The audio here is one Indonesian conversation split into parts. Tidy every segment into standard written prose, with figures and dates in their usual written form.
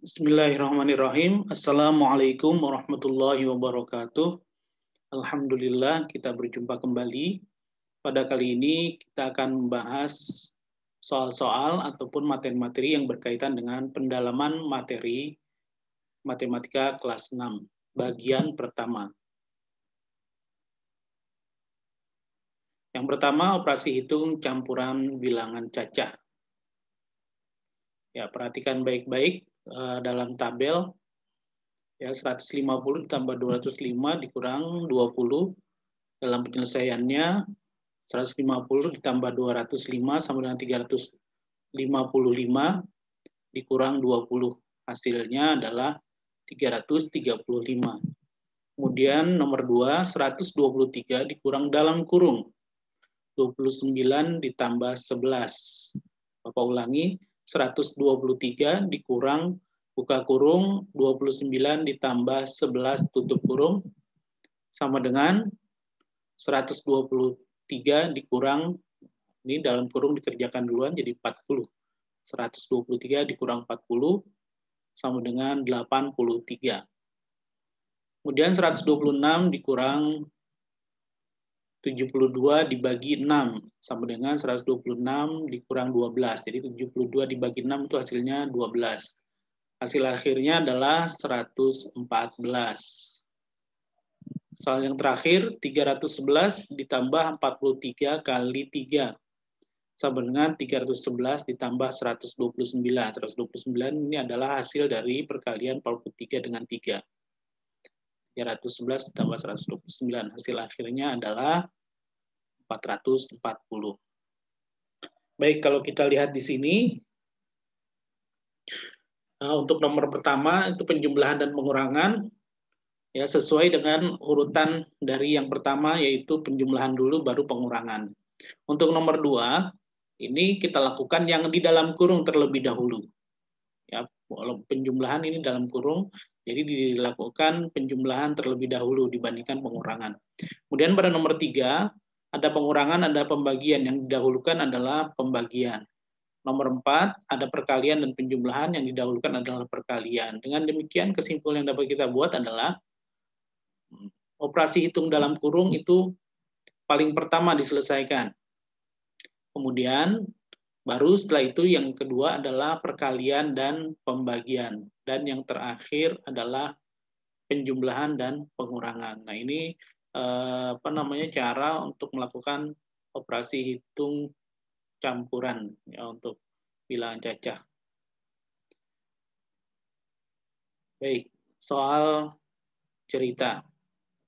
Bismillahirrahmanirrahim. Assalamualaikum warahmatullahi wabarakatuh. Alhamdulillah kita berjumpa kembali. Pada kali ini kita akan membahas soal-soal ataupun materi-materi yang berkaitan dengan pendalaman materi matematika kelas 6, bagian pertama. Yang pertama, operasi hitung campuran bilangan cacah. Ya, perhatikan baik-baik dalam tabel. Ya, 150 ditambah 205 dikurang 20. Dalam penyelesaiannya 150 ditambah 205 sama dengan 355 dikurang 20. Hasilnya adalah 335. Kemudian nomor 2, 123 dikurang dalam kurung 29 ditambah 11. Bapak ulangi, 123 dikurang buka kurung 29 ditambah 11 tutup kurung sama dengan 123 dikurang, ini dalam kurung dikerjakan duluan jadi 40. 123 dikurang 40 sama dengan 83. Kemudian 126 dikurang 72 dibagi 6 sama dengan 126 dikurang 12. Jadi 72 dibagi 6 itu hasilnya 12. Hasil akhirnya adalah 114. Soal yang terakhir, 311 ditambah 43 kali 3. Sama dengan 311 ditambah 129. 129 ini adalah hasil dari perkalian 43 dengan 3. 311 ditambah 129. Hasil akhirnya adalah 440. Baik, kalau kita lihat di sini, untuk nomor pertama itu penjumlahan dan pengurangan. Ya, sesuai dengan urutan dari yang pertama, yaitu penjumlahan dulu baru pengurangan. Untuk nomor 2, ini kita lakukan yang di dalam kurung terlebih dahulu. Ya, walau penjumlahan ini dalam kurung, jadi dilakukan penjumlahan terlebih dahulu dibandingkan pengurangan. Kemudian pada nomor 3, ada pengurangan, ada pembagian. Yang didahulukan adalah pembagian. Nomor 4, ada perkalian dan penjumlahan. Yang didahulukan adalah perkalian. Dengan demikian, kesimpulan yang dapat kita buat adalah operasi hitung dalam kurung itu paling pertama diselesaikan. Kemudian baru setelah itu yang kedua adalah perkalian dan pembagian. Dan yang terakhir adalah penjumlahan dan pengurangan. Nah, ini cara untuk melakukan operasi hitung campuran ya, untuk bilangan cacah. Baik, soal cerita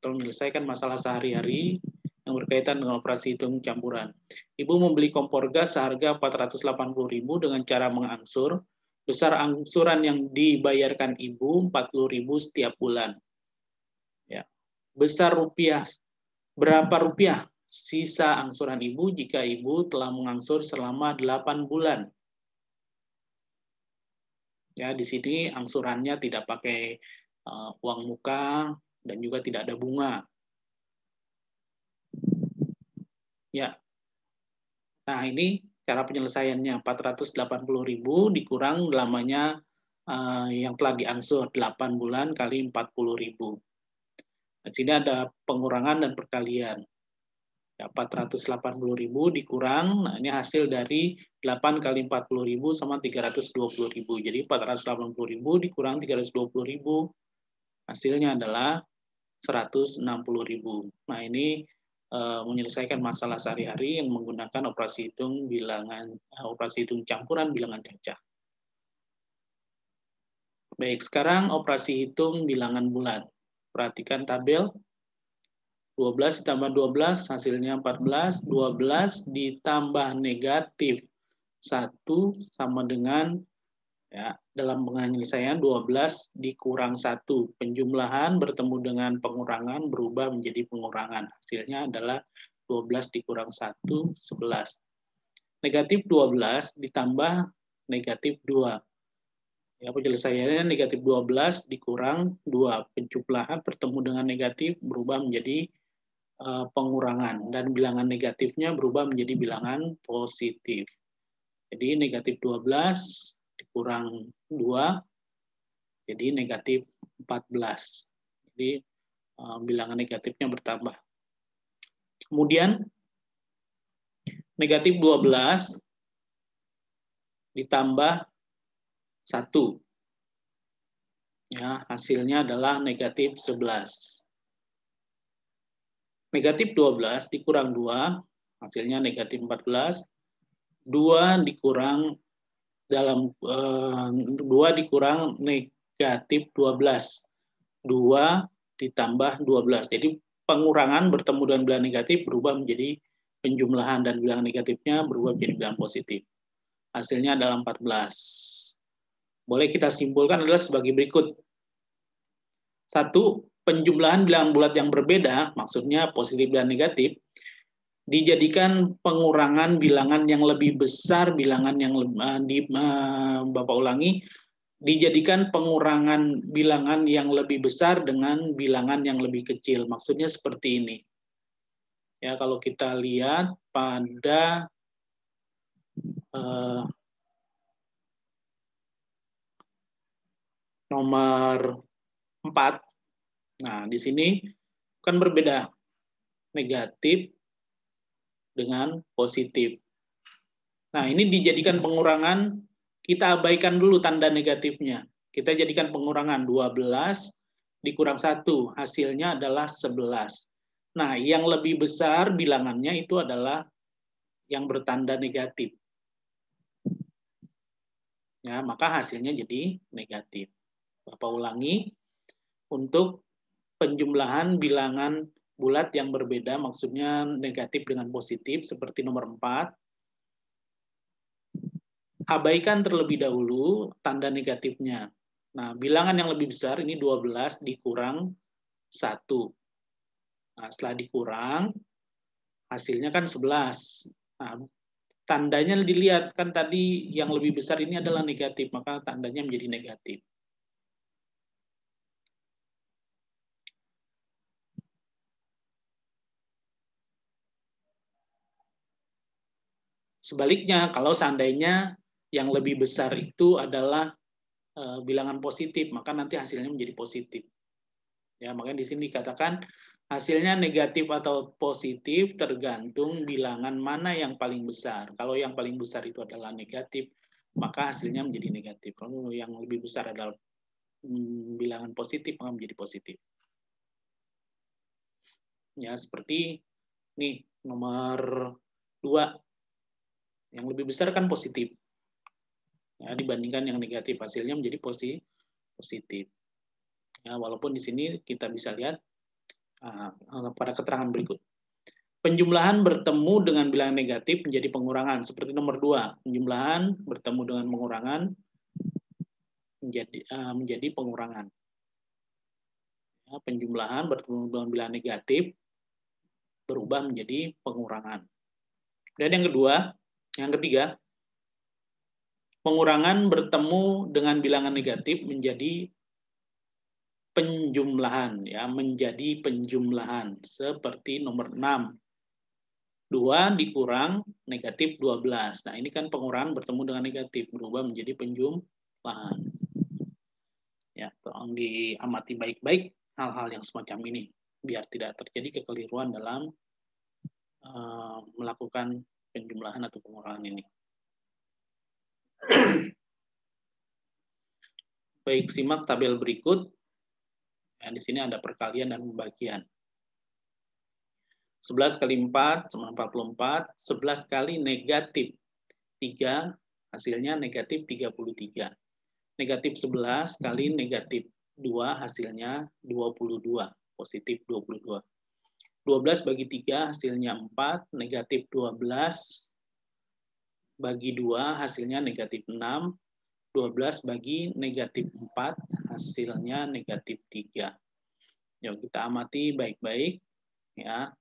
atau menyelesaikan masalah sehari-hari yang berkaitan dengan operasi hitung campuran. Ibu membeli kompor gas seharga 480.000 dengan cara mengangsur. Besar angsuran yang dibayarkan ibu 40.000 setiap bulan. Ya. Besar rupiah, berapa rupiah sisa angsuran ibu jika ibu telah mengangsur selama 8 bulan? Ya, di sini angsurannya tidak pakai uang muka dan juga tidak ada bunga. Ya. Nah, ini cara penyelesaiannya 480.000 dikurang lamanya yang telah diangsur 8 bulan kali 40.000. Di sini ada pengurangan dan perkalian. Ya, 480.000 dikurang, nah ini hasil dari 8 kali 40.000 sama 320.000. Jadi 480.000 dikurang 320.000, hasilnya adalah 160.000. Nah, ini menyelesaikan masalah sehari-hari yang menggunakan operasi hitung campuran bilangan cacah. Baik, sekarang operasi hitung bilangan bulat. Perhatikan tabel. 12 ditambah 12 hasilnya 14, 12 ditambah negatif 1 sama dengan ya, dalam penyelesaian 12 dikurang 1. Penjumlahan bertemu dengan pengurangan berubah menjadi pengurangan. Hasilnya adalah 12 dikurang 1, 11. Negatif 12 ditambah negatif 2. Ya, penyelesaiannya negatif 12 dikurang 2. Penjumlahan bertemu dengan negatif berubah menjadi pengurangan. Dan bilangan negatifnya berubah menjadi bilangan positif. Jadi negatif 12 dikurang 2 Jadi negatif 14. Jadi bilangan negatifnya bertambah. Kemudian negatif 12 ditambah 1. Ya, hasilnya adalah negatif 11. Negatif 12 dikurang 2, hasilnya negatif 14. 2 dikurang dalam 2 dikurang negatif 12. 2 ditambah 12. Jadi pengurangan bertemu dengan bilangan negatif berubah menjadi penjumlahan, dan bilangan negatifnya berubah menjadi bilangan positif. Hasilnya adalah 14. Boleh kita simpulkan adalah sebagai berikut. 1. Penjumlahan bilangan bulat yang berbeda, maksudnya positif dan negatif, dijadikan pengurangan bilangan yang lebih besar, bilangan yang Bapak ulangi, dijadikan pengurangan bilangan yang lebih besar dengan bilangan yang lebih kecil. Maksudnya seperti ini. Ya, kalau kita lihat pada nomor 4. Nah, di sini kan berbeda negatif dengan positif. Nah, ini dijadikan pengurangan, kita abaikan dulu tanda negatifnya. Kita jadikan pengurangan 12 dikurang 1, hasilnya adalah 11. Nah, yang lebih besar bilangannya itu adalah yang bertanda negatif. Ya, maka hasilnya jadi negatif. Bapak ulangi, untuk penjumlahan bilangan bulat yang berbeda, maksudnya negatif dengan positif, seperti nomor 4, abaikan terlebih dahulu tanda negatifnya. Nah, bilangan yang lebih besar ini 12 dikurang 1. Nah, setelah dikurang, hasilnya kan 11. Nah, tandanya dilihat, kan tadi yang lebih besar ini adalah negatif, maka tandanya menjadi negatif. Sebaliknya, kalau seandainya yang lebih besar itu adalah bilangan positif, maka nanti hasilnya menjadi positif. Ya, makanya di sini dikatakan hasilnya negatif atau positif tergantung bilangan mana yang paling besar. Kalau yang paling besar itu adalah negatif, maka hasilnya menjadi negatif. Kalau yang lebih besar adalah bilangan positif, maka menjadi positif. Ya, seperti nih nomor 2. Yang lebih besar kan positif. Ya, dibandingkan yang negatif, hasilnya menjadi positif. Ya, walaupun di sini kita bisa lihat pada keterangan berikut. Penjumlahan bertemu dengan bilangan negatif menjadi pengurangan. Seperti nomor 2, penjumlahan bertemu dengan pengurangan menjadi pengurangan. Ya, penjumlahan bertemu dengan bilangan negatif berubah menjadi pengurangan. Dan yang ketiga, pengurangan bertemu dengan bilangan negatif menjadi penjumlahan, ya, menjadi penjumlahan seperti nomor 6. 2 dikurang negatif 12. Nah, ini kan pengurangan bertemu dengan negatif, berubah menjadi penjumlahan. Ya, tolong diamati baik-baik hal-hal yang semacam ini, biar tidak terjadi kekeliruan dalam melakukan penjumlahan atau pengurangan ini. Baik, simak tabel berikut. Ya, di sini ada perkalian dan pembagian. 11 kali 4 sama 44, 11 kali negatif 3, hasilnya negatif 33. Negatif 11 kali negatif 2, hasilnya 22, positif 22. 12 bagi 3, hasilnya 4, negatif 12 bagi 2, hasilnya negatif 6. 12 bagi negatif 4, hasilnya negatif 3. Yuk kita amati baik-baik, ya,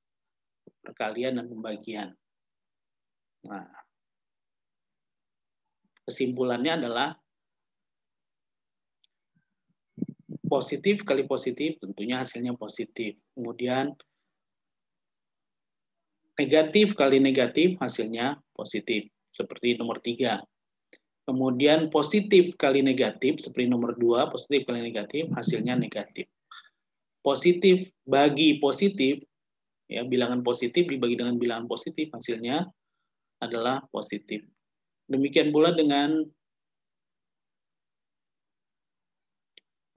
perkalian dan pembagian. Nah, kesimpulannya adalah positif kali positif, tentunya hasilnya positif. Kemudian negatif kali negatif, hasilnya positif. Seperti nomor 3. Kemudian positif kali negatif, seperti nomor 2, positif kali negatif, hasilnya negatif. Positif bagi positif, ya, bilangan positif dibagi dengan bilangan positif, hasilnya adalah positif. Demikian pula dengan,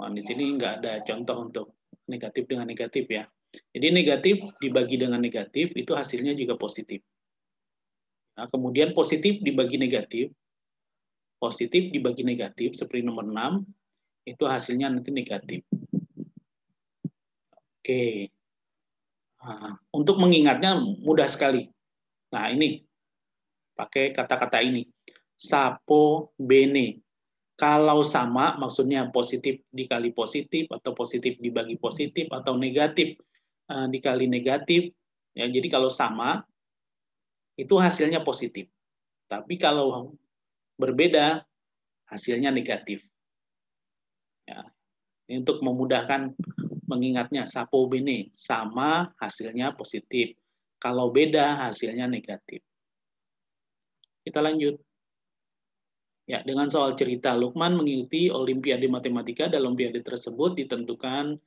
di sini nggak ada contoh untuk negatif dengan negatif ya. Jadi negatif dibagi dengan negatif, itu hasilnya juga positif. Nah, kemudian positif dibagi negatif seperti nomor 6, itu hasilnya nanti negatif. Oke. Nah, untuk mengingatnya mudah sekali. Nah, ini pakai kata-kata ini. Sapo bene. Kalau sama, maksudnya positif dikali positif, atau positif dibagi positif, atau negatif dikali negatif. Ya, jadi kalau sama, itu hasilnya positif. Tapi kalau berbeda, hasilnya negatif. Ya, ini untuk memudahkan mengingatnya, sapo bene, sama hasilnya positif. Kalau beda, hasilnya negatif. Kita lanjut. Ya, dengan soal cerita, Lukman mengikuti Olimpiade Matematika. Dalam Olimpiade tersebut ditetapkan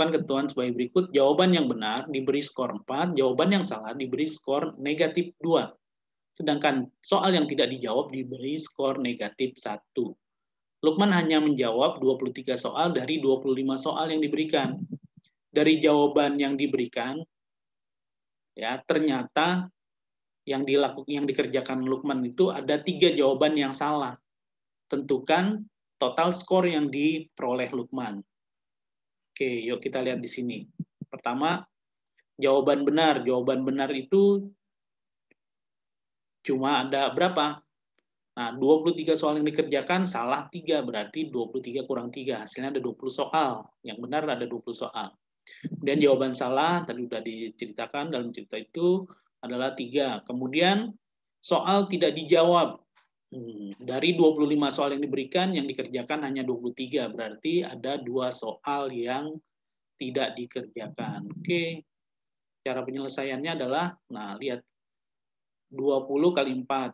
ketentuan sebagai berikut. Jawaban yang benar diberi skor 4, jawaban yang salah diberi skor negatif 2. Sedangkan soal yang tidak dijawab diberi skor negatif 1. Lukman hanya menjawab 23 soal dari 25 soal yang diberikan. Dari jawaban yang diberikan, ya ternyata yang dikerjakan Lukman itu ada 3 jawaban yang salah. Tentukan total skor yang diperoleh Lukman. Oke, yuk kita lihat di sini. Pertama, jawaban benar. Jawaban benar itu cuma ada berapa? Nah, 23 soal yang dikerjakan, salah 3. Berarti 23 kurang 3. Hasilnya ada 20 soal. Yang benar ada 20 soal. Dan jawaban salah, tadi sudah diceritakan dalam cerita itu, adalah 3. Kemudian, soal tidak dijawab. Dari 25 soal yang diberikan, yang dikerjakan hanya 23. Berarti ada 2 soal yang tidak dikerjakan. Oke, cara penyelesaiannya adalah, nah lihat, 20 kali 4.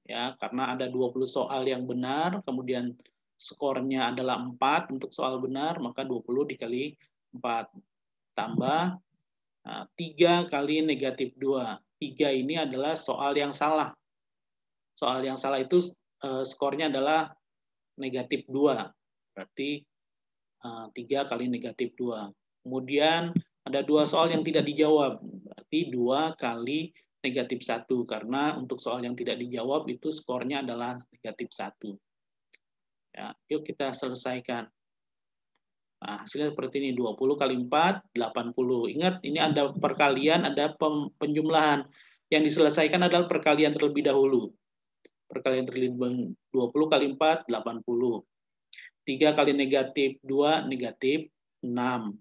Ya, karena ada 20 soal yang benar, kemudian skornya adalah 4 untuk soal benar, maka 20 dikali 4. Tambah 3 kali negatif 2. 3 ini adalah soal yang salah. Soal yang salah itu skornya adalah negatif 2. Berarti 3 kali negatif 2. Kemudian ada 2 soal yang tidak dijawab. Berarti 2 kali negatif 1. Karena untuk soal yang tidak dijawab itu skornya adalah negatif 1. Ya, yuk kita selesaikan. Nah, hasilnya seperti ini, 20 kali 4, 80. Ingat, ini ada perkalian, ada penjumlahan. Yang diselesaikan adalah perkalian terlebih dahulu. Perkalian terlebih 20 kali 4, 80. 3 kali negatif 2, negatif 6.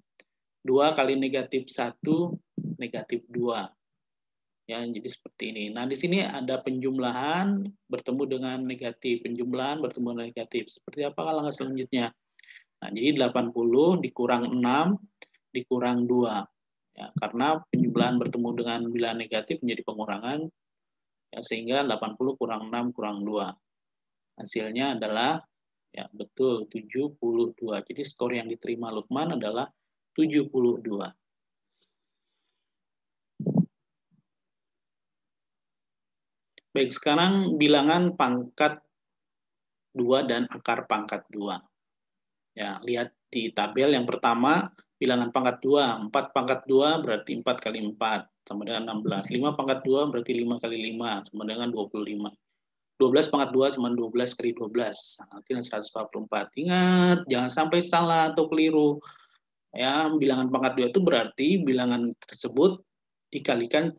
2 kali negatif 1, negatif 2. Ya, jadi seperti ini. Nah, di sini ada penjumlahan bertemu dengan negatif. Penjumlahan bertemu dengan negatif. Seperti apa langkah selanjutnya? Nah, jadi 80 dikurang 6 dikurang 2. Ya, karena penjumlahan bertemu dengan bilangan negatif menjadi pengurangan, ya, sehingga 80 kurang 6 kurang 2. Hasilnya adalah, ya betul, 72. Jadi skor yang diterima Lukman adalah 72. Baik, sekarang bilangan pangkat 2 dan akar pangkat 2. Ya, lihat di tabel yang pertama, bilangan pangkat 2. 4 pangkat 2 berarti 4 kali 4, sama dengan 16. 5 pangkat 2 berarti 5 kali 5, sama dengan 25. 12 pangkat 2 sama 12 kali 12. Nanti 144. Ingat, jangan sampai salah atau keliru. Ya, bilangan pangkat 2 itu berarti bilangan tersebut dikalikan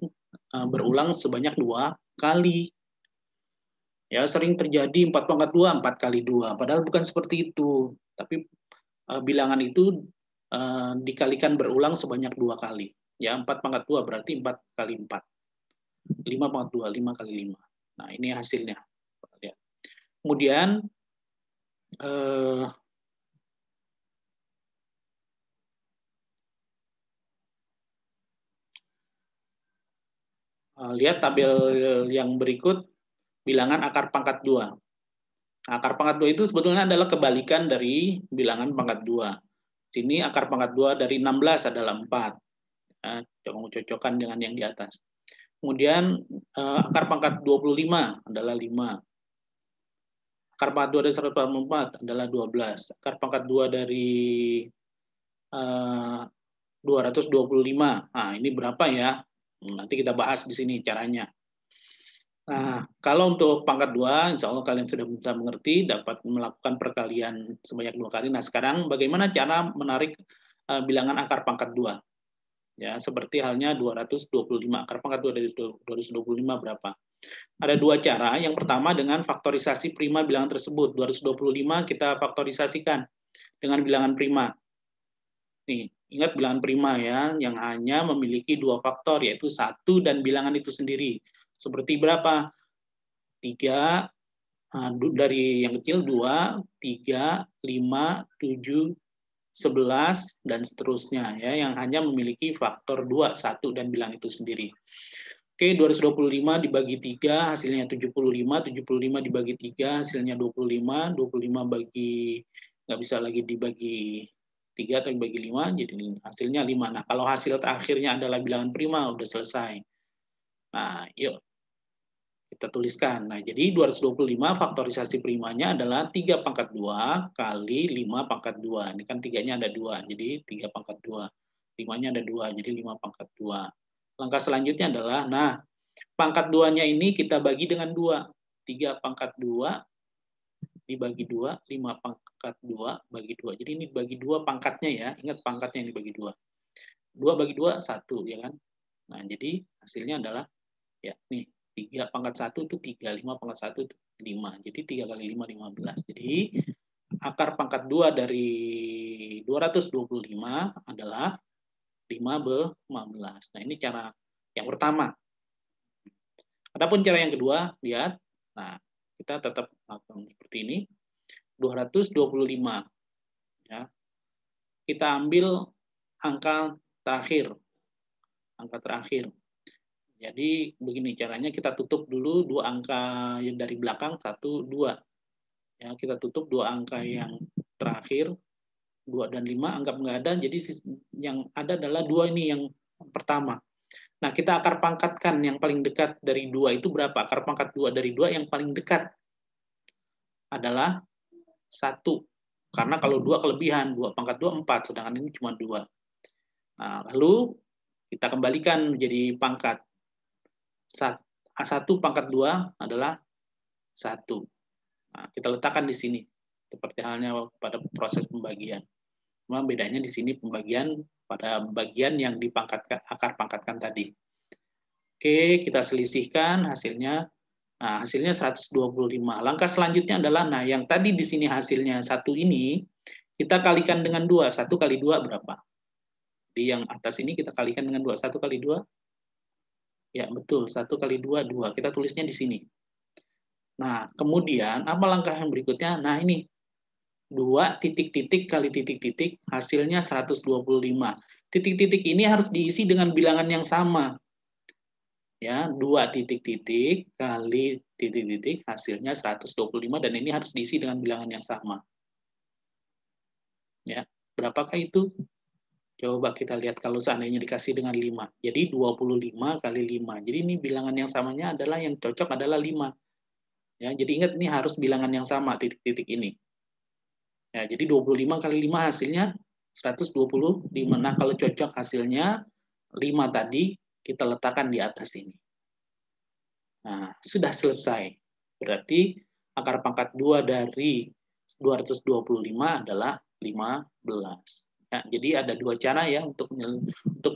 berulang sebanyak 2 kali. Ya, sering terjadi 4 pangkat 2, 4 kali 2. Padahal bukan seperti itu. Tapi bilangan itu dikalikan berulang sebanyak 2 kali. Ya, 4 pangkat 2 berarti 4 kali 4. 5 pangkat 2, 5 kali 5. Nah, ini hasilnya. Kemudian, lihat tabel yang berikut. bilangan akar pangkat 2. Nah, akar pangkat 2 itu sebetulnya adalah kebalikan dari bilangan pangkat 2. Sini akar pangkat 2 dari 16 adalah 4. Nah, cocokkan dengan yang di atas. Kemudian akar pangkat 25 adalah 5. Akar pangkat 2 dari 144 adalah 12. Akar pangkat 2 dari 225. Nah, ini berapa ya? Nanti kita bahas di sini caranya. Nah, kalau untuk pangkat 2, insya Allah kalian sudah bisa mengerti, dapat melakukan perkalian sebanyak 2 kali. Nah, sekarang bagaimana cara menarik bilangan akar pangkat 2? Ya, seperti halnya 225. Akar pangkat 2 dari 225 berapa? Ada 2 cara. Yang pertama dengan faktorisasi prima bilangan tersebut. 225 kita faktorisasikan dengan bilangan prima. Nih, ingat bilangan prima ya, yang hanya memiliki 2 faktor, yaitu 1 dan bilangan itu sendiri. Seperti berapa? 3, dari yang kecil 2, 3, 5, 7, 11, dan seterusnya, ya, yang hanya memiliki faktor 2, 1, dan bilangan itu sendiri. Oke, 225 dibagi 3, hasilnya 75, 75 dibagi 3, hasilnya 25, 25 bagi, nggak bisa lagi dibagi 3 atau dibagi 5, jadi hasilnya 5. Nah, kalau hasil akhirnya adalah bilangan prima, udah selesai. Nah, yuk kita tuliskan. Nah, jadi 225 faktorisasi primanya adalah 3 pangkat 2 kali 5 pangkat 2. Ini kan 3-nya ada 2, jadi 3 pangkat 2. 5-nya ada 2, jadi 5 pangkat 2. Langkah selanjutnya adalah, nah, pangkat 2-nya ini kita bagi dengan 2. 3 pangkat 2 dibagi 2, 5 pangkat 2 bagi 2. Jadi ini bagi 2 pangkatnya ya. Ingat pangkatnya yang dibagi 2. 2 bagi 2, 1, ya kan? Nah, jadi hasilnya adalah, ya, nih, 3 pangkat 1 itu 3, 5 pangkat 1 itu 5. Jadi 3 kali 5, 15. Jadi akar pangkat 2 dari 225 adalah 15. Nah, ini cara yang pertama. Adapun cara yang kedua, lihat. Nah, kita tetap lakukan seperti ini. 225. Ya. Kita ambil angka terakhir. Angka terakhir. Jadi begini caranya, kita tutup dulu 2 angka yang dari belakang, 1, 2. Ya, kita tutup 2 angka yang terakhir, 2 dan 5, anggap nggak ada. Jadi yang ada adalah 2 ini yang pertama. Nah, kita akar pangkatkan yang paling dekat dari 2 itu berapa? Akar pangkat 2 dari 2 yang paling dekat adalah 1. Karena kalau 2 kelebihan, 2 pangkat 2, 4. Sedangkan ini cuma 2. Nah, lalu kita kembalikan menjadi pangkat. 1 pangkat 2 adalah 1. Nah, kita letakkan di sini. Seperti halnya pada proses pembagian. Cuma bedanya di sini pembagian pada bagian yang dipangkatkan, akar pangkatkan tadi. Oke, kita selisihkan hasilnya. Nah, hasilnya 125. Langkah selanjutnya adalah, nah, yang tadi di sini hasilnya 1 ini, kita kalikan dengan 2. 1 kali 2 berapa? Di yang atas ini kita kalikan dengan 2. 1 kali 2? Ya, betul. 1 kali 2, 2. Kita tulisnya di sini. Nah, kemudian apa langkah yang berikutnya? Nah, ini. 2 titik-titik kali titik-titik, hasilnya 125. Titik-titik ini harus diisi dengan bilangan yang sama. Ya, 2 titik-titik kali titik-titik, hasilnya 125, dan ini harus diisi dengan bilangan yang sama. Ya, berapakah itu? Coba kita lihat kalau seandainya dikasih dengan 5. Jadi 25 kali 5. Jadi ini bilangan yang samanya adalah, yang cocok adalah 5. Ya, jadi ingat ini harus bilangan yang sama titik-titik ini. Ya, jadi 25 kali 5 hasilnya 125. Nah, kalau cocok hasilnya 5 tadi, kita letakkan di atas ini. Nah, sudah selesai. Berarti akar pangkat 2 dari 225 adalah 15. Ya, jadi ada 2 cara ya untuk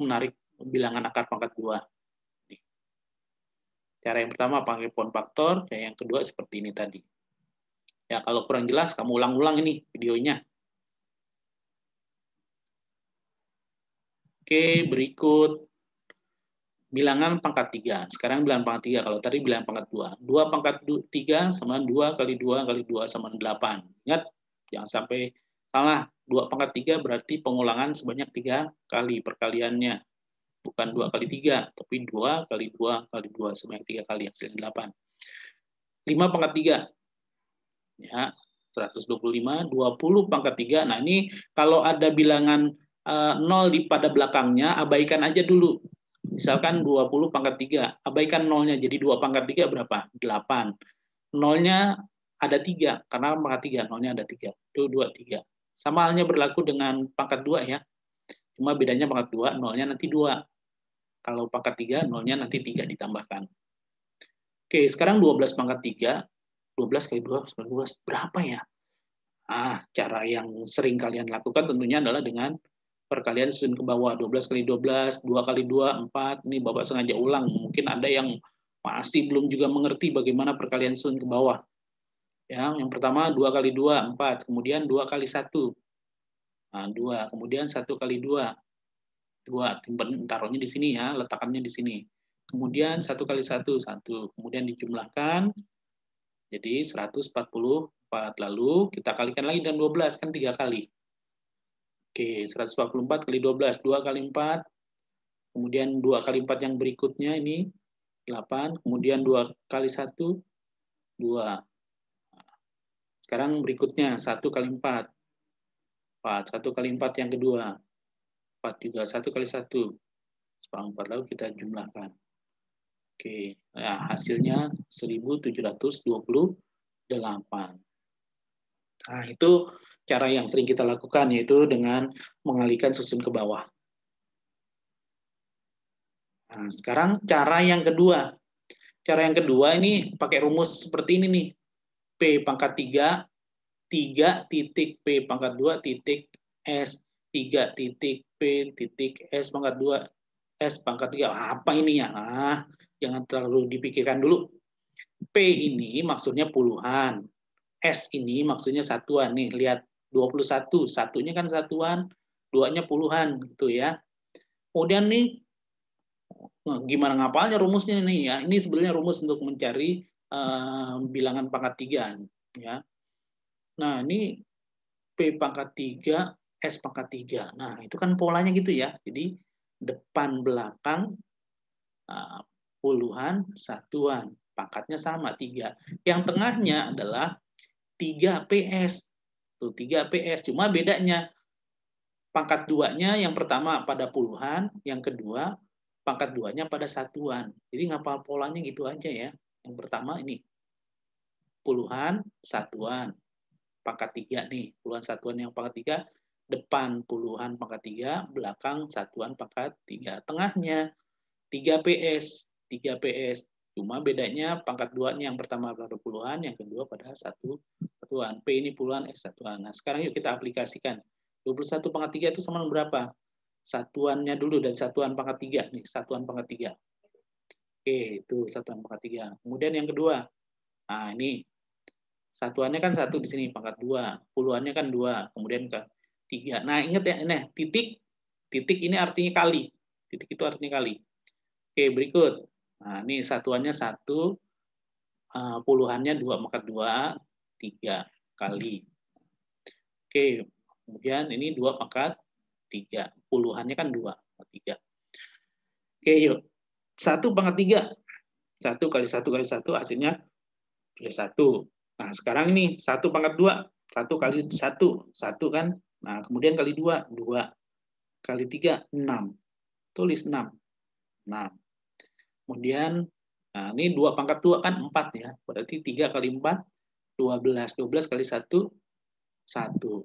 menarik bilangan akar pangkat 2. Cara yang pertama pakai pohon faktor, cara yang kedua seperti ini tadi. Ya, kalau kurang jelas, kamu ulang-ulang ini videonya. Oke, berikut bilangan pangkat 3. Sekarang bilangan pangkat 3, kalau tadi bilangan pangkat 2. 2 pangkat 3 sama 2 kali 2 kali 2 sama 8. Ingat, jangan sampai salah. 2 pangkat 3 berarti pengulangan sebanyak 3 kali perkaliannya. Bukan 2 kali 3, tapi 2 kali 2 kali 2 sebanyak 3 kali, hasilnya 8. 5 pangkat 3. Ya, 125, 20 pangkat 3. Nah, ini kalau ada bilangan 0 pada belakangnya, abaikan aja dulu. Misalkan 20 pangkat 3, abaikan nolnya. Jadi 2 pangkat 3 berapa? 8. Nolnya ada 3, karena pangkat 3, nolnya ada 3. Itu 2, 3. Sama halnya berlaku dengan pangkat 2 ya. Cuma bedanya pangkat 2, nolnya nanti 2. Kalau pangkat 3, nolnya nanti 3 ditambahkan. Oke, sekarang 12 pangkat 3. 12 kali 2, 12. Berapa ya? Cara yang sering kalian lakukan tentunya adalah dengan perkalian susun ke bawah. 12 kali 12, 2 kali 2, 4. Ini Bapak sengaja ulang. Mungkin ada yang masih belum juga mengerti bagaimana perkalian susun ke bawah. Yang pertama 2 kali 2, 4. Kemudian 2 kali 1. 2. Kemudian 1 kali 2. 2. Taruhnya di sini ya, letakannya di sini. Kemudian 1 kali 1, 1. Kemudian dijumlahkan. Jadi 144. Lalu kita kalikan lagi dengan 12, kan 3 kali. Oke, 144 kali 12, 2 kali 4. Kemudian 2 kali 4 yang berikutnya ini 8. Kemudian 2 kali 1, 2. Sekarang berikutnya 1 kali 4. 4. 1 kali 4 yang kedua. 4 juga. 1 kali 1. 4. Lalu kita jumlahkan. Oke, nah, hasilnya 1728. Nah, itu cara yang sering kita lakukan, yaitu dengan mengalihkan susun ke bawah. Nah, sekarang cara yang kedua. Cara yang kedua ini pakai rumus seperti ini nih. P pangkat 3, 3 titik P pangkat 2 titik S, 3 titik P titik S pangkat 2, S pangkat 3. Apa ini ya? Jangan terlalu dipikirkan dulu. P ini maksudnya puluhan. S ini maksudnya satuan. Nih, lihat 21. Satunya kan satuan, duanya puluhan gitu ya. Kemudian nih, gimana ngapalnya rumusnya nih ya? Ini sebenarnya rumus untuk mencari bilangan pangkat 3 ya. Nah, ini P pangkat 3, S pangkat 3. Nah, itu kan polanya gitu ya. Jadi depan belakang puluhan satuan. Pangkatnya sama 3. Yang tengahnya adalah 3 PS. Tuh 3 PS. Cuma bedanya pangkat 2-nya yang pertama pada puluhan, yang kedua pangkat 2-nya pada satuan. Jadi ngapal polanya gitu aja ya. Yang pertama ini puluhan satuan. Pangkat 3 nih, puluhan satuan yang pangkat 3, depan puluhan pangkat 3, belakang satuan pangkat 3. Tengahnya 3 PS, 3 PS. Cuma bedanya pangkat 2-nya yang pertama pada puluhan, yang kedua pada satuan. P ini puluhan, S satuan. Nah, sekarang yuk kita aplikasikan. 21 pangkat 3 itu sama berapa? Satuannya dulu dari satuan pangkat 3 nih, satuan pangkat 3. Oke, itu satuan pangkat 3. Kemudian yang kedua. Nah, ini satuannya kan 1 di sini pangkat 2, puluhannya kan 2, kemudian ke 3. Nah, ingat ya, ini titik ini artinya kali. Titik itu artinya kali. Oke, berikut. Nah, ini satuannya 1, puluhannya 2 pangkat 2, 3 kali. Oke, kemudian ini 2 pangkat 3. Puluhannya kan 2 pangkat 3. Oke, yuk. 1 pangkat 3. 1 kali 1 kali 1 hasilnya 1. Nah, sekarang ini 1 pangkat 2. 1 kali 1. 1 kan? Nah, kemudian kali 2. 2. Kali 3. 6. Tulis 6. 6. Kemudian, nah ini 2 pangkat 2 kan 4 ya. Berarti 3 kali 4, 12. 12 kali 1, 1.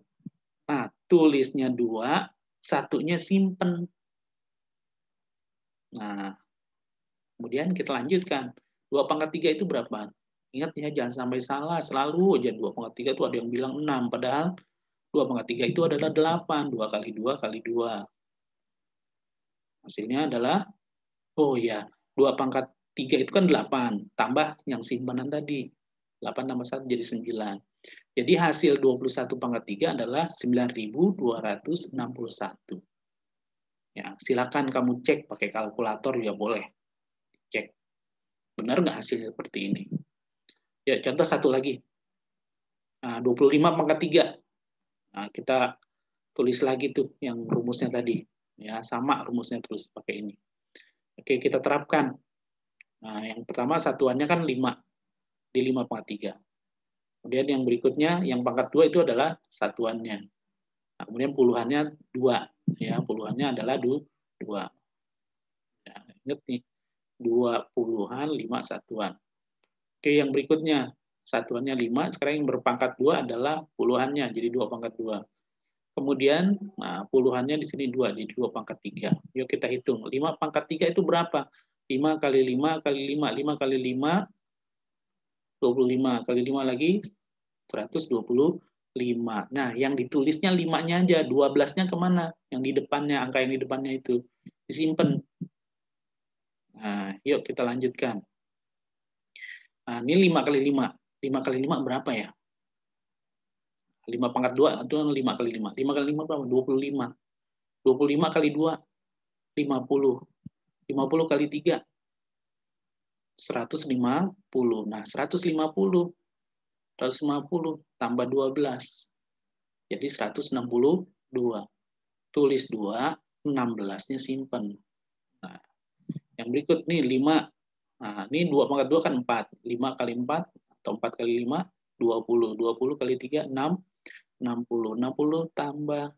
Nah, tulisnya 2, satunya simpen. Nah, kemudian kita lanjutkan. 2 pangkat 3 itu berapa? Ingat ya, jangan sampai salah. Selalu aja 2 pangkat 3 itu ada yang bilang 6. Padahal 2 pangkat 3 itu adalah 8. 2 kali 2 kali 2. Hasilnya adalah, oh ya, 2 pangkat 3 itu kan 8. Tambah yang simpanan tadi. 8 tambah 1 jadi 9. Jadi hasil 21 pangkat 3 adalah 9.261. Ya, silakan kamu cek pakai kalkulator ya boleh. Cek. Benar nggak hasilnya seperti ini? Ya, contoh satu lagi. Nah, 25 pangkat 3. Nah, kita tulis lagi tuh yang rumusnya tadi. Ya, sama rumusnya terus pakai ini. Oke, kita terapkan. Nah, yang pertama satuannya kan 5. di 5/3. Kemudian yang berikutnya, yang pangkat 2 itu adalah satuannya. Nah, kemudian puluhannya 2. Ya, puluhannya adalah 2. Ya, ingat nih, 2 puluhan, 5 satuan. Oke, yang berikutnya, satuannya 5, sekarang yang berpangkat 2 adalah puluhannya, jadi 2/2. Kemudian, nah, puluhannya di sini 2, jadi 2/3. Yuk kita hitung, 5/3 itu berapa? 5 kali 5 kali 5, 5 kali 5, 25, kali 5 lagi, 125. Nah, yang ditulisnya 5-nya aja, 12-nya kemana? Yang di depannya, angka yang di depannya itu. Disimpan. Nah, yuk kita lanjutkan. Nah, ini 5 kali 5. 5 kali 5 berapa ya? 5/2 itu 5 kali 5. 5 kali 5 berapa? 25. 25 kali 2, 50. 50 kali 3, 150. Nah, 150 tambah 12. Jadi 162. Tulis 2, 16-nya simpan. Nah, yang berikut nih 5. Nah, ini 2/2 kan 4. 5 kali 4 atau 4 kali 5, 20. 20 kali 3, 6. 60. 60 tambah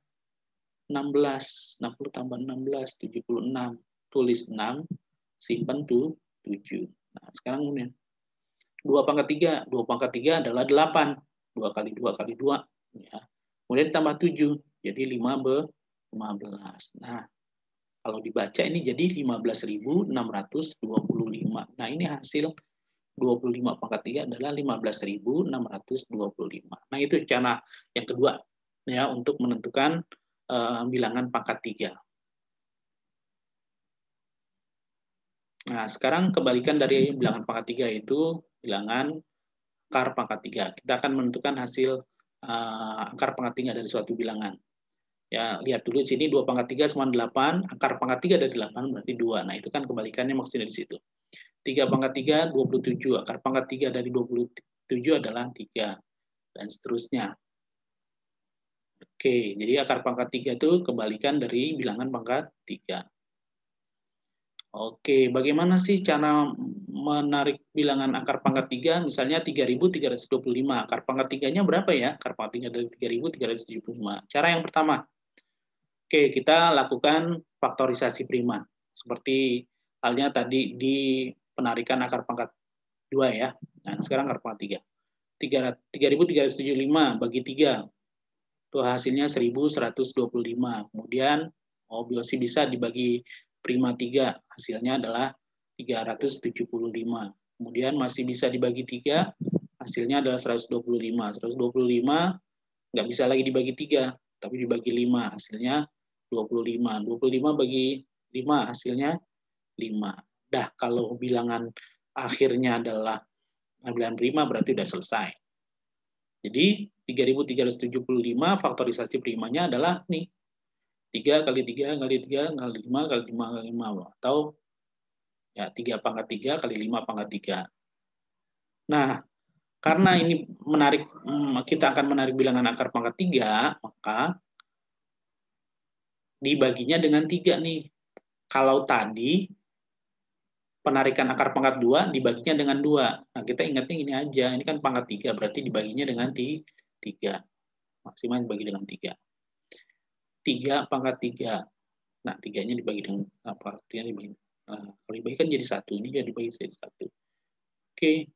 16. 60 tambah 16, 76. Tulis 6, simpan tuh 7. Nah, sekarang kemudian 2/3. 2/3 adalah 8. 2 kali 2 kali 2. Ya. Kemudian ditambah 7. Jadi 15. Nah, kalau dibaca ini jadi 15.625. Nah, ini hasil 25/3 adalah 15.625. Nah, itu cara yang kedua ya untuk menentukan bilangan pangkat 3. Nah, sekarang kebalikan dari bilangan pangkat 3 itu bilangan akar pangkat 3. Kita akan menentukan hasil akar pangkat 3 dari suatu bilangan. Ya, lihat dulu di sini 2/3 sama 8, akar pangkat 3 dari 8 berarti 2. Nah, itu kan kebalikannya maksudnya di situ. 3/3, 27. Akar pangkat 3 dari 27 adalah 3. Dan seterusnya. Oke, jadi akar pangkat 3 itu kebalikan dari bilangan pangkat 3. Oke, bagaimana sih cara menarik bilangan akar pangkat 3? Misalnya 3.325. Akar pangkat 3-nya berapa ya? Akar pangkat 3 dari 3.375. Cara yang pertama, oke, kita lakukan faktorisasi prima. Seperti halnya tadi di penarikan akar pangkat 2 ya. Nah, sekarang akar pangkat 3. 3.375 bagi 3. Itu hasilnya 1.125. Kemudian, masih bisa dibagi prima 3. Hasilnya adalah 375. Kemudian masih bisa dibagi 3. Hasilnya adalah 125. 125 nggak bisa lagi dibagi 3. Tapi dibagi 5. Hasilnya 25. 25 bagi 5 hasilnya 5. Dah, kalau bilangan akhirnya adalah bilangan prima berarti udah selesai. Jadi 3.375 faktorisasi primanya adalah nih 3 kali 3 kali 3 kali 5 kali 5 kali 5 atau ya 3/3 kali 5/3. Nah, karena ini kita akan menarik bilangan akar pangkat 3, maka dibaginya dengan 3 nih. Kalau tadi penarikan akar pangkat 2 dibaginya dengan 2. Nah, kita ingatnya ini aja, ini kan pangkat 3, berarti dibaginya dengan 3. Maksimal dibagi dengan 3. 3/3. Nah, 3-nya dibagi dengan apa? 3 dibagi. Kalau dibagi kan jadi 1, ini jadi dibagi jadi 1. Oke.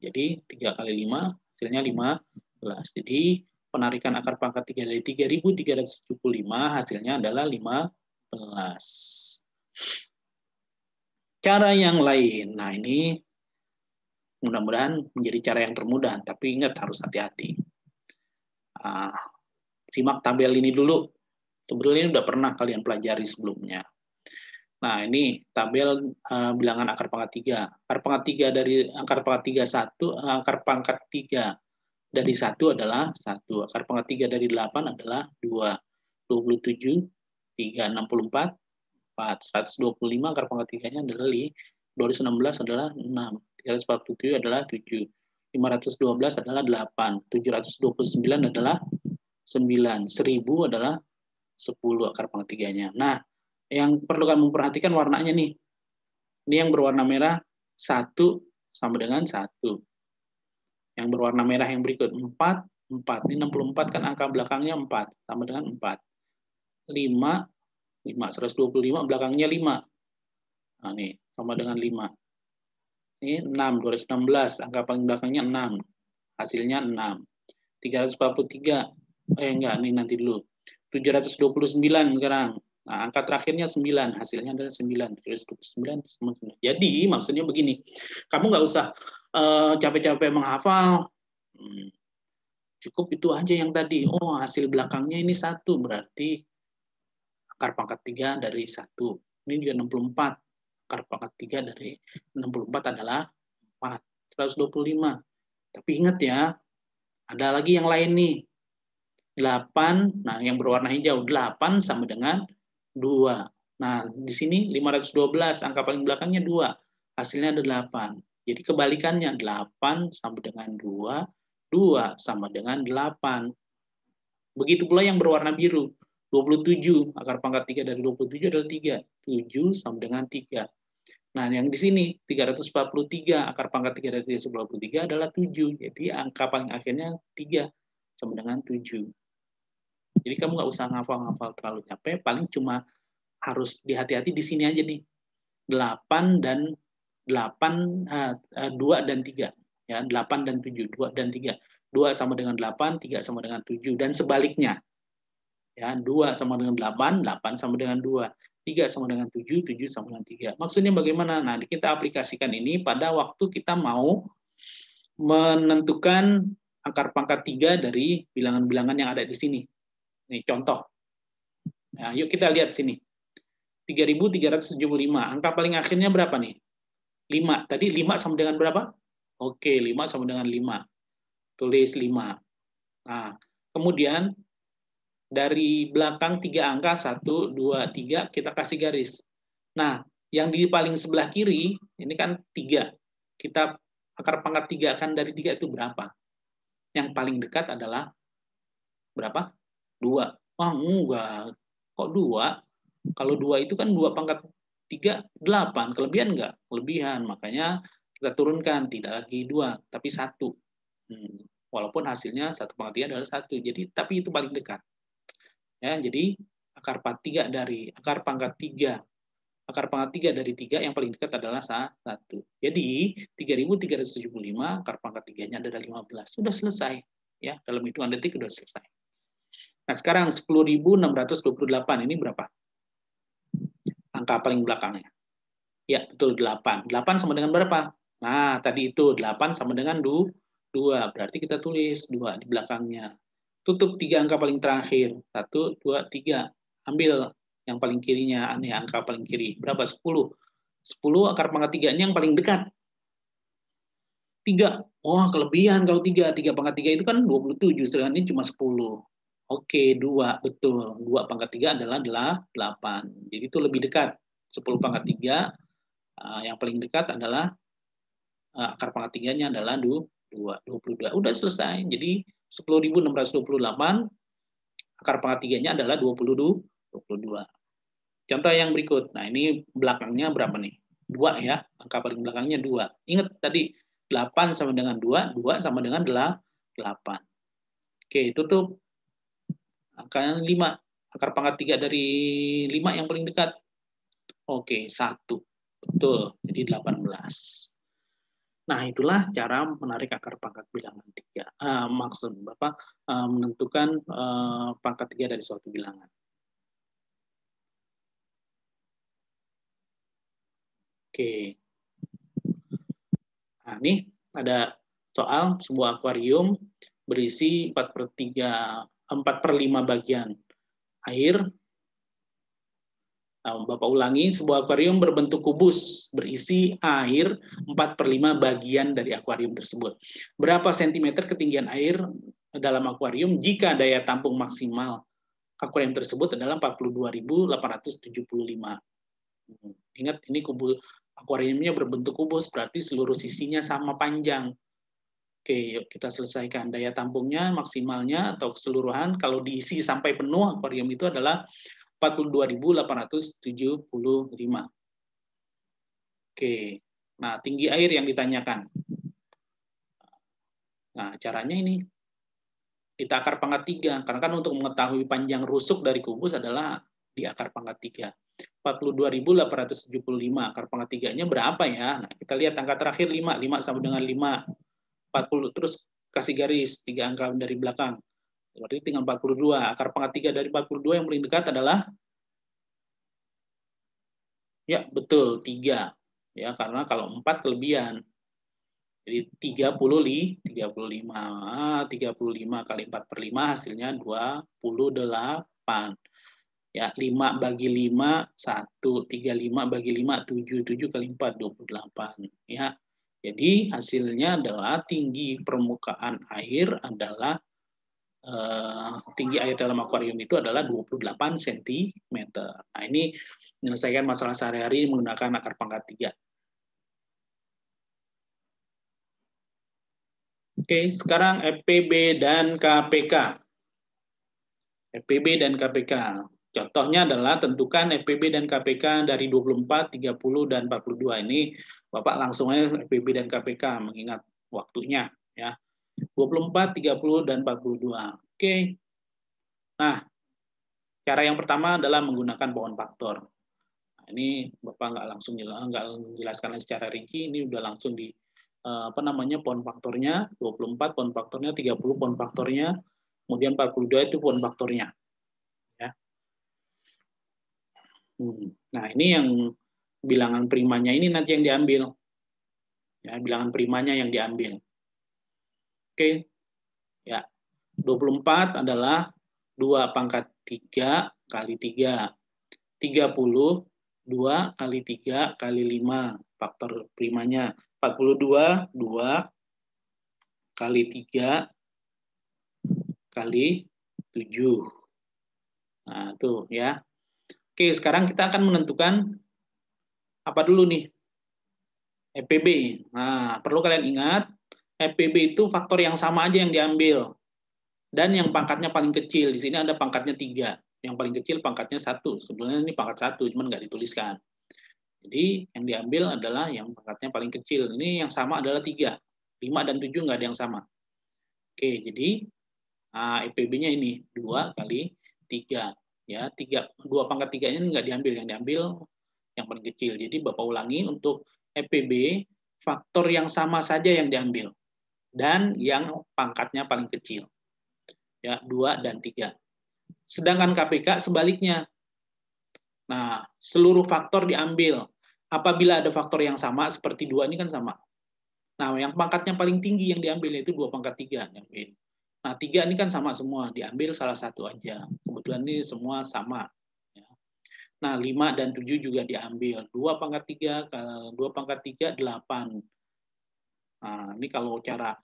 Jadi 3 kali 5 hasilnya 15. Jadi penarikan akar pangkat 3 dari 3.375 hasilnya adalah 15. Cara yang lain. Nah, ini mudah-mudahan menjadi cara yang termudah, tapi ingat harus hati-hati. Simak tabel ini dulu. Sebetulnya ini udah pernah kalian pelajari sebelumnya. Nah, ini tabel bilangan akar pangkat 3. Akar pangkat 3 dari akar pangkat 3 1, akar pangkat 3 dari 1 adalah 1. Akar pangkat 3 dari 8 adalah 2. 27, 3, 64, 4. 125 akar pangkat 3-nya adalah 216 adalah 6. 347 adalah 7. 512 adalah 8. 729 adalah 9. 1000 adalah 10 akar pangkat 3-nya. Nah, yang perlu kamu perhatikan warnanya nih. Ini yang berwarna merah 1 sama dengan 1. Yang berwarna merah yang berikut, 4, 4. Ini 64 kan angka belakangnya 4, sama dengan 4. 5, 125 belakangnya 5. Nah, ini sama dengan 5. Ini 6, 216, angka paling belakangnya 6. Hasilnya 6. 343, enggak, ini nanti dulu. 729 sekarang. Nah, angka terakhirnya 9, hasilnya adalah 9. 329. Jadi, maksudnya begini, kamu nggak usah capek-capek menghafal. Cukup itu aja yang tadi. Oh, hasil belakangnya ini 1, berarti akar pangkat 3 dari 1. Ini juga 64. Akar pangkat 3 dari 64 adalah 4. 125. Tapi ingat ya, ada lagi yang lain nih. 8, nah yang berwarna hijau, 8 sama dengan 2. Nah, di sini 512, angka paling belakangnya 2. Hasilnya ada 8. Jadi kebalikannya, 8 sama dengan 2, 2 sama dengan 8. Begitu pula yang berwarna biru, 27, akar pangkat 3 dari 27 adalah 3. 7 sama dengan 3. Nah, yang di sini 343, akar pangkat 3 dari 343 adalah 7. Jadi angka paling akhirnya 3 sama dengan 7. Jadi kamu nggak usah ngafal-ngafal terlalu capek, paling cuma harus dihati-hati di sini aja nih. 8 dan 8, 2 dan 3. Ya, 8 dan 7, 2 dan 3. 2 sama dengan 8, 3 sama dengan 7, dan sebaliknya. Ya, 2 sama dengan 8, 8 sama dengan 2. 3 sama dengan 7, 7 sama dengan 3. Maksudnya bagaimana? Nah, kita aplikasikan ini pada waktu kita mau menentukan akar pangkat 3 dari bilangan-bilangan yang ada di sini. Ini contoh. Nah, yuk kita lihat sini. 3.375. Angka paling akhirnya berapa nih? 5. Tadi 5 sama dengan berapa? Oke, 5 sama dengan 5. Tulis 5. Nah, kemudian dari belakang 3 angka, 1, 2, 3, kita kasih garis. Nah, yang di paling sebelah kiri, ini kan 3. Kita akar pangkat 3 kan dari 3 itu berapa? Yang paling dekat adalah berapa? 2. Wah, enggak. Kok 2? Kalau 2 itu kan 2 pangkat 3, 8. Kelebihan enggak? Kelebihan. Makanya kita turunkan, tidak lagi 2, tapi 1. Walaupun hasilnya 1 pangkat 3 adalah 1. Jadi, tapi itu paling dekat. Ya, jadi akar pangkat 3 dari akar pangkat 3. Akar pangkat 3 dari 3 yang paling dekat adalah 1. Jadi, 3.375, akar pangkat 3-nya adalah 15. Sudah selesai. Ya, dalam hitungan detik sudah selesai. Nah, sekarang 10.628 ini berapa? Angka paling belakangnya. Ya, betul 8. 8 sama dengan berapa? Nah, tadi itu 8 sama dengan 2. Berarti kita tulis 2 di belakangnya. Tutup 3 angka paling terakhir. 1, 2, 3. Ambil yang paling kirinya, angka paling kiri. Berapa? 10. 10 akar pangkat 3-nya yang paling dekat. 3. Wah, kelebihan kalau 3. 3 pangkat 3 itu kan 27, sedangkan ini cuma 10. Oke, 2, betul. 2 pangkat 3 adalah 8. Jadi itu lebih dekat. 10 pangkat 3, yang paling dekat adalah akar pangkat 3-nya adalah 22. Udah selesai. Jadi 10.628, akar pangkat 3-nya adalah 22. Contoh yang berikut. Nah, ini belakangnya berapa nih? 2 ya. Angka paling belakangnya 2. Ingat tadi 8 sama dengan 2, 2 sama dengan 8. Oke, tutup. Angkanya 5. Akar pangkat 3 dari 5 yang paling dekat. Oke, 1. Betul. Jadi 18. Nah, itulah cara menarik akar pangkat bilangan 3. Maksud Bapak menentukan pangkat 3 dari suatu bilangan. Oke. Nah, ini ada soal sebuah akuarium berisi 4/5 bagian air. Nah, Bapak ulangi, sebuah akuarium berbentuk kubus berisi air 4/5 bagian dari akuarium tersebut. Berapa sentimeter ketinggian air dalam akuarium jika daya tampung maksimal akuarium tersebut adalah 42.875. Ingat, ini kubus akuariumnya berbentuk kubus, berarti seluruh sisinya sama panjang. Oke, yuk kita selesaikan. Daya tampungnya maksimalnya atau keseluruhan kalau diisi sampai penuh akuarium itu adalah 42.875. Oke, nah tinggi air yang ditanyakan. Nah, caranya ini. Kita akar pangkat 3. Karena kan untuk mengetahui panjang rusuk dari kubus adalah di akar pangkat 3. 42.875. Akar pangkat 3-nya berapa ya? Nah, kita lihat angka terakhir 5. 5 sama dengan 5. 40. Terus kasih garis 3 angka dari belakang. Berarti tinggal 42. Akar pangkat 3 dari 42 yang paling dekat adalah ya, betul, 3. Ya, karena kalau 4 kelebihan. Jadi 35 kali 4/5 hasilnya 28. Ya, 5 bagi 5 1, 35 bagi 5 7, 7 kali 4 28 ya. Jadi hasilnya adalah tinggi permukaan air adalah tinggi air dalam akuarium itu adalah 28 cm. Nah, ini menyelesaikan masalah sehari-hari menggunakan akar pangkat 3. Oke, sekarang FPB dan KPK. FPB dan KPK. Contohnya adalah tentukan FPB dan KPK dari 24, 30, dan 42. Ini Bapak langsung aja FPB dan KPK mengingat waktunya. Ya. 24, 30, dan 42. Oke. Nah, cara yang pertama adalah menggunakan pohon faktor. Nah, ini Bapak nggak langsung jelaskan secara rinci, ini udah langsung di pohon faktornya, 24 pohon faktornya, 30 pohon faktornya, kemudian 42 itu pohon faktornya. Ya. Nah, ini yang bilangan primanya ini nanti yang diambil. Ya, bilangan primanya yang diambil. Oke. Ya. 24 adalah 2 pangkat 3 kali 3. 30 2 kali 3 kali 5 faktor primanya. 42 2 kali 3 kali 7. Nah, tuh ya. Oke, sekarang kita akan menentukan apa dulu nih? FPB. Nah, perlu kalian ingat, FPB itu faktor yang sama aja yang diambil. Dan yang pangkatnya paling kecil. Di sini ada pangkatnya 3. Yang paling kecil pangkatnya 1. Sebenarnya ini pangkat 1, cuman nggak dituliskan. Jadi yang diambil adalah yang pangkatnya paling kecil. Ini yang sama adalah 3. 5 dan 7 nggak ada yang sama. Oke, jadi FPB-nya ini 2 kali 3. Ya, 2 pangkat 3-nya nggak diambil. Yang diambil yang paling kecil. Jadi Bapak ulangi untuk FPB, faktor yang sama saja yang diambil. Dan yang pangkatnya paling kecil. Ya, 2 dan 3. Sedangkan KPK sebaliknya. Nah, seluruh faktor diambil. Apabila ada faktor yang sama, seperti 2 ini kan sama. Nah, yang pangkatnya paling tinggi yang diambil yaitu 2 pangkat 3. Nah, 3 ini kan sama semua. Diambil salah satu aja. Kebetulan ini semua sama. Nah, 5 dan 7 juga diambil. 2 pangkat 3, 2 pangkat 3, 8. Nah, ini kalau cara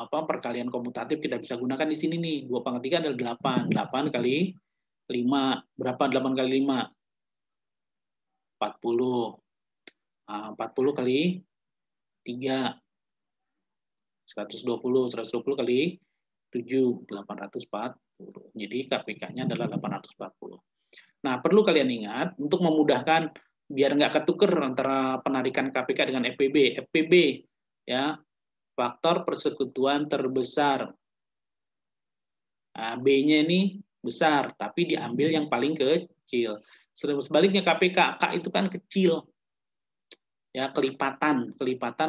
perkalian komutatif kita bisa gunakan di sini nih. 2 pangkat 3 adalah 8. 8 kali 5. Berapa 8 kali 5? 40. 40 kali 3. 120. 120 kali 7. 840. Jadi KPK-nya adalah 840. Nah, perlu kalian ingat, untuk memudahkan, biar nggak ketuker antara penarikan KPK dengan FPB. FPB, ya, faktor persekutuan terbesar. Nah, B-nya ini besar, tapi diambil yang paling kecil. Sebaliknya KPK, K itu kan kecil. Ya, kelipatan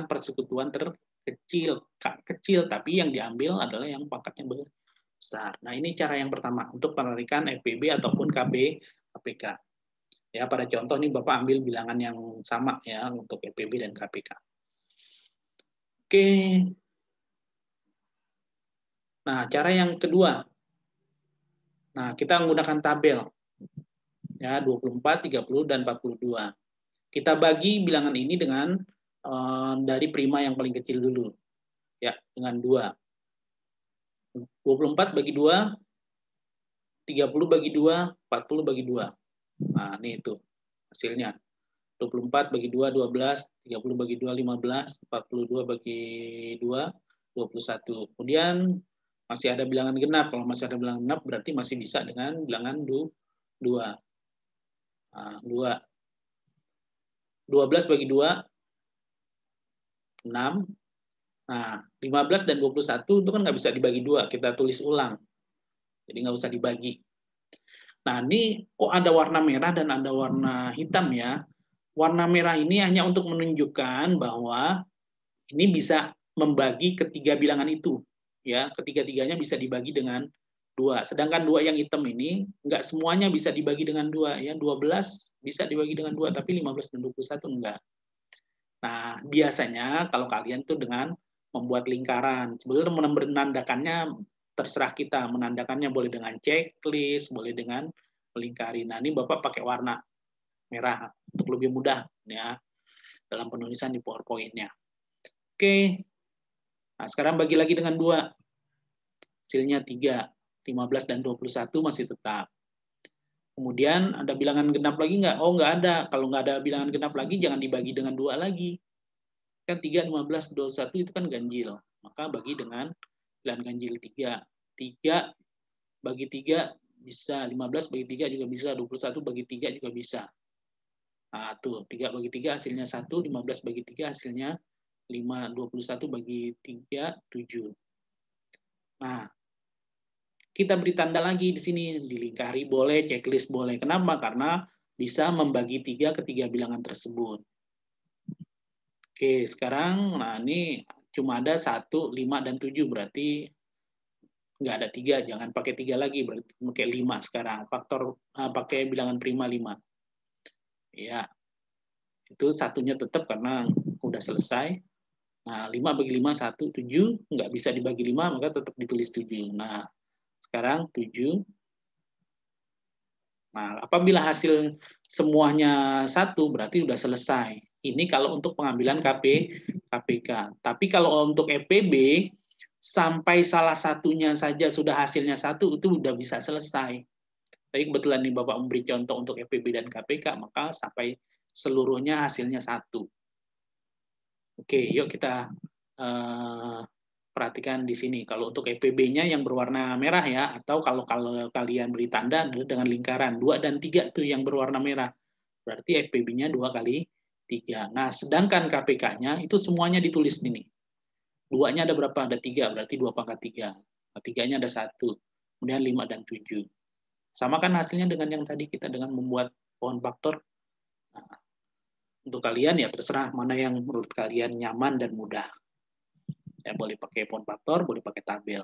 persekutuan terkecil. K kecil, tapi yang diambil adalah yang pangkatnya besar. Nah, ini cara yang pertama untuk penarikan FPB ataupun KPK. Ya, pada contoh ini Bapak ambil bilangan yang sama ya untuk FPB dan KPK. Oke. Nah, cara yang kedua. Nah, kita menggunakan tabel. Ya, 24, 30, dan 42. Kita bagi bilangan ini dengan dari prima yang paling kecil dulu. Ya, dengan 2. 24 bagi 2, 30 bagi 2, 40 bagi 2. Nah, ini itu hasilnya. 24 bagi 2, 12, 30 bagi 2, 15, 42 bagi 2, 21. Kemudian masih ada bilangan genap. Kalau masih ada bilangan genap berarti masih bisa dengan bilangan 2. Nah, 2. 12 bagi 2, 6. Nah, 15 dan 21 itu kan nggak bisa dibagi dua, kita tulis ulang. Jadi nggak usah dibagi. Nah, ini kok ada warna merah dan ada warna hitam ya. Warna merah ini hanya untuk menunjukkan bahwa ini bisa membagi ketiga bilangan itu. Ya, ketiga-tiganya bisa dibagi dengan dua. Sedangkan dua yang hitam ini nggak semuanya bisa dibagi dengan dua. Ya, 12 bisa dibagi dengan dua, tapi 15 dan 21 enggak. Nah, biasanya kalau kalian tuh dengan membuat lingkaran. Sebetulnya menandakannya terserah kita. Menandakannya boleh dengan checklist, boleh dengan melingkari. Nah, ini Bapak pakai warna merah untuk lebih mudah ya dalam penulisan di PowerPoint-nya. Oke. Nah, sekarang bagi lagi dengan 2. Hasilnya 3. 15 dan 21 masih tetap. Kemudian ada bilangan genap lagi nggak? Oh, nggak ada. Kalau nggak ada bilangan genap lagi, jangan dibagi dengan 2 lagi. Kan 3, 15, 21 itu kan ganjil. Maka bagi dengan bilangan ganjil 3. 3 bagi 3 bisa, 15 bagi 3 juga bisa, 21 bagi 3 juga bisa. Nah, tuh, 3 bagi 3 hasilnya 1, 15 bagi 3 hasilnya 5, 21 bagi 3, 7. Nah, kita beri tanda lagi di sini, dilingkari boleh, checklist boleh. Kenapa? Karena bisa membagi 3 ke 3 bilangan tersebut. Oke, sekarang, nah ini cuma ada 1, 5, dan 7, berarti nggak ada 3, jangan pakai 3 lagi, berarti pakai 5 sekarang. Pakai bilangan prima 5. Ya, itu satunya tetap karena udah selesai. Nah, 5 bagi 5, 1, 7, nggak bisa dibagi 5, maka tetap ditulis 7. Nah, sekarang 7. Nah, apabila hasil semuanya 1, berarti sudah selesai. Ini kalau untuk pengambilan KPK. Tapi kalau untuk EPB, sampai salah satunya saja sudah hasilnya 1, itu sudah bisa selesai. Tapi kebetulan nih Bapak memberi contoh untuk EPB dan KPK, maka sampai seluruhnya hasilnya 1. Oke, yuk kita perhatikan di sini. Kalau untuk EPB-nya yang berwarna merah ya, atau kalau kalian beri tanda dengan lingkaran 2 dan 3 tuh yang berwarna merah. Berarti EPB-nya 2 kali 3. Nah, sedangkan KPK-nya itu semuanya ditulis ini. 2-nya ada berapa? Ada 3, berarti 2 pangkat 3. Nah, 3-nya ada 1. Kemudian 5 dan 7. Sama kan hasilnya dengan yang tadi kita dengan membuat pohon faktor. Nah, untuk kalian ya terserah mana yang menurut kalian nyaman dan mudah. Ya, boleh pakai pohon faktor, boleh pakai tabel.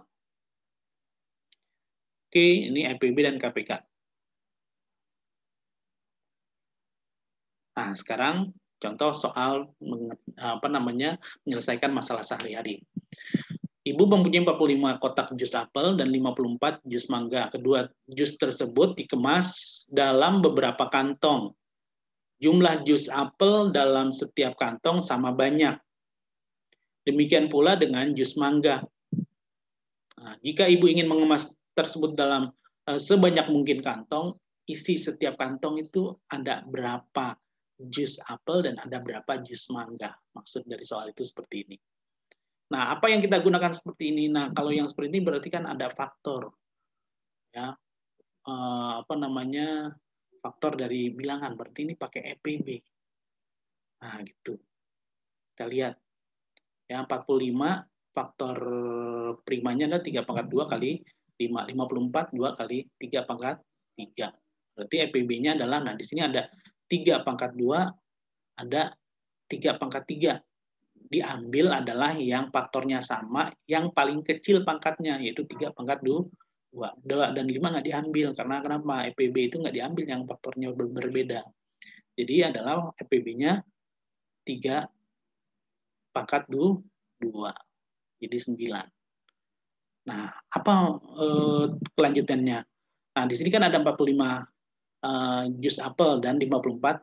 Oke, ini EPB dan KPK. Nah, sekarang contoh soal menyelesaikan masalah sehari-hari. Ibu mempunyai 45 kotak jus apel dan 54 jus mangga. Kedua jus tersebut dikemas dalam beberapa kantong. Jumlah jus apel dalam setiap kantong sama banyak. Demikian pula dengan jus mangga. Nah, jika ibu ingin mengemas tersebut dalam sebanyak mungkin kantong, isi setiap kantong itu ada berapa jus apel dan ada berapa jus mangga. Maksud dari soal itu seperti ini. Nah, apa yang kita gunakan seperti ini? Nah, kalau yang seperti ini berarti kan ada faktor, ya, faktor dari bilangan. Berarti ini pakai EPB. Nah, gitu. Kita lihat, ya 45 faktor primanya adalah 3 pangkat 2 kali 5, 54 2 kali 3 pangkat 3. Berarti EPB-nya adalah, nah di sini ada 3 pangkat 2, ada 3 pangkat 3. Diambil adalah yang faktornya sama, yang paling kecil pangkatnya, yaitu 3 pangkat 2. 2 dan 5 nggak diambil, karena kenapa? EPB itu nggak diambil yang faktornya berbeda. Jadi adalah EPB-nya 3 pangkat 2. Jadi 9. Nah, apa kelanjutannya? Nah, di sini kan ada 45 jus apel dan 54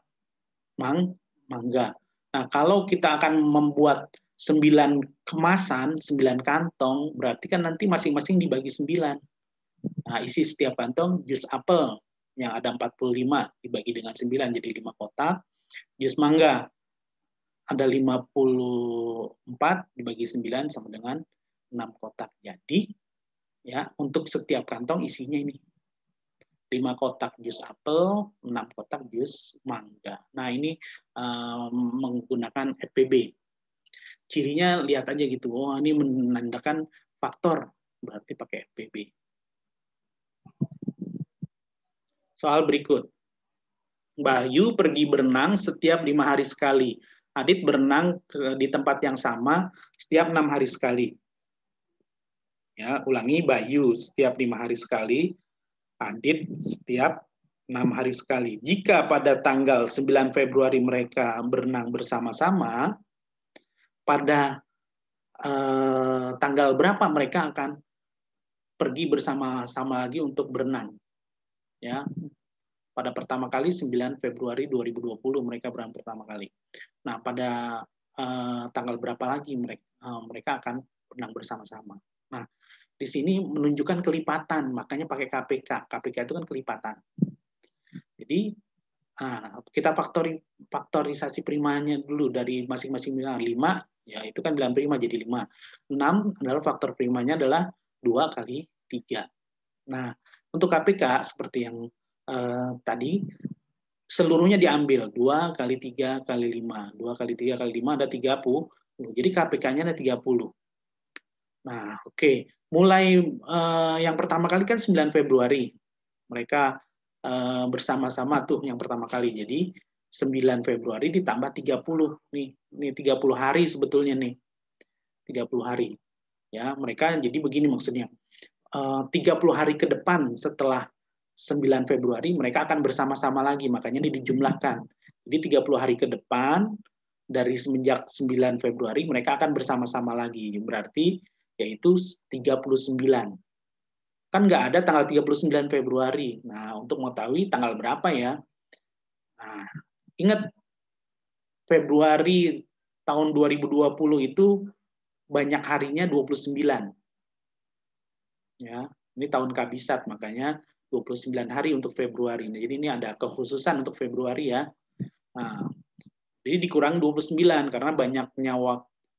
mangga. Nah, kalau kita akan membuat 9 kemasan, 9 kantong, berarti kan nanti masing-masing dibagi 9. Nah, isi setiap kantong jus apel yang ada 45 dibagi dengan 9 jadi 5 kotak. Jus mangga ada 54 dibagi 9 sama dengan 6 kotak. Jadi ya, untuk setiap kantong isinya ini 5 kotak jus apel, 6 kotak jus mangga. Nah, ini menggunakan EPB. cirinya lihat aja gitu. Oh, ini menandakan faktor, berarti pakai FPB. Soal berikut. Bayu pergi berenang setiap 5 hari sekali. Adit berenang di tempat yang sama setiap 6 hari sekali. Ya, ulangi, Bayu setiap 5 hari sekali, Adit setiap 6 hari sekali. Jika pada tanggal 9 Februari mereka berenang bersama-sama, pada tanggal berapa mereka akan pergi bersama-sama lagi untuk berenang? Ya, pada pertama kali 9 Februari 2020 mereka berenang pertama kali. Nah, pada tanggal berapa lagi mereka akan berenang bersama-sama. Nah, di sini menunjukkan kelipatan, makanya pakai KPK. KPK itu kan kelipatan. Jadi kita faktorisasi primanya dulu dari masing-masing bilangan. 5, ya itu kan bilangan prima jadi 5. 6 adalah faktor primanya adalah 2 kali 3. Nah, untuk KPK seperti yang tadi, seluruhnya diambil 2 kali 3 kali 5. 2 kali 3 kali 5 ada 30. Jadi KPK-nya ada 30. Nah, oke. Mulai yang pertama kali kan 9 Februari. Mereka bersama-sama tuh yang pertama kali. Jadi 9 Februari ditambah 30 nih. Ini 30 hari sebetulnya nih. 30 hari. Ya, mereka jadi begini maksudnya. 30 hari ke depan setelah 9 Februari mereka akan bersama-sama lagi, makanya ini dijumlahkan. Jadi 30 hari ke depan dari semenjak 9 Februari mereka akan bersama-sama lagi. Berarti yaitu 39. Kan nggak ada tanggal 39 Februari. Nah, untuk mengetahui tanggal berapa ya? Nah, ingat Februari tahun 2020 itu banyak harinya 29. Ya, ini tahun kabisat, makanya 29 hari untuk Februari. Nah, jadi ini ada kekhususan untuk Februari ya. Nah, jadi dikurang 29 karena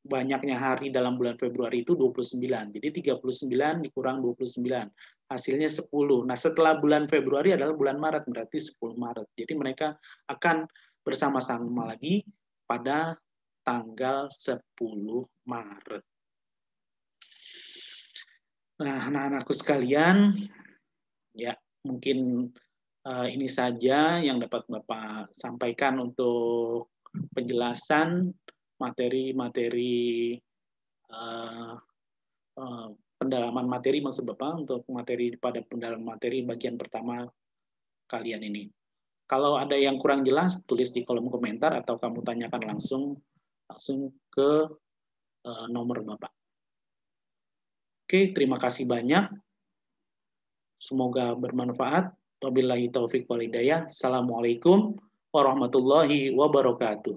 banyaknya hari dalam bulan Februari itu 29. Jadi 39 dikurang 29. Hasilnya 10. Nah, setelah bulan Februari adalah bulan Maret, berarti 10 Maret. Jadi mereka akan bersama-sama lagi pada tanggal 10 Maret. Nah, anak-anakku sekalian, ya mungkin ini saja yang dapat Bapak sampaikan untuk penjelasan materi-materi pendalaman materi maksud Bapak untuk materi pada pendalaman materi bagian pertama kalian ini. Kalau ada yang kurang jelas, tulis di kolom komentar atau kamu tanyakan langsung ke nomor Bapak. Oke, terima kasih banyak. Semoga bermanfaat. Wabillahi taufiq wal hidayah. Assalamualaikum warahmatullahi wabarakatuh.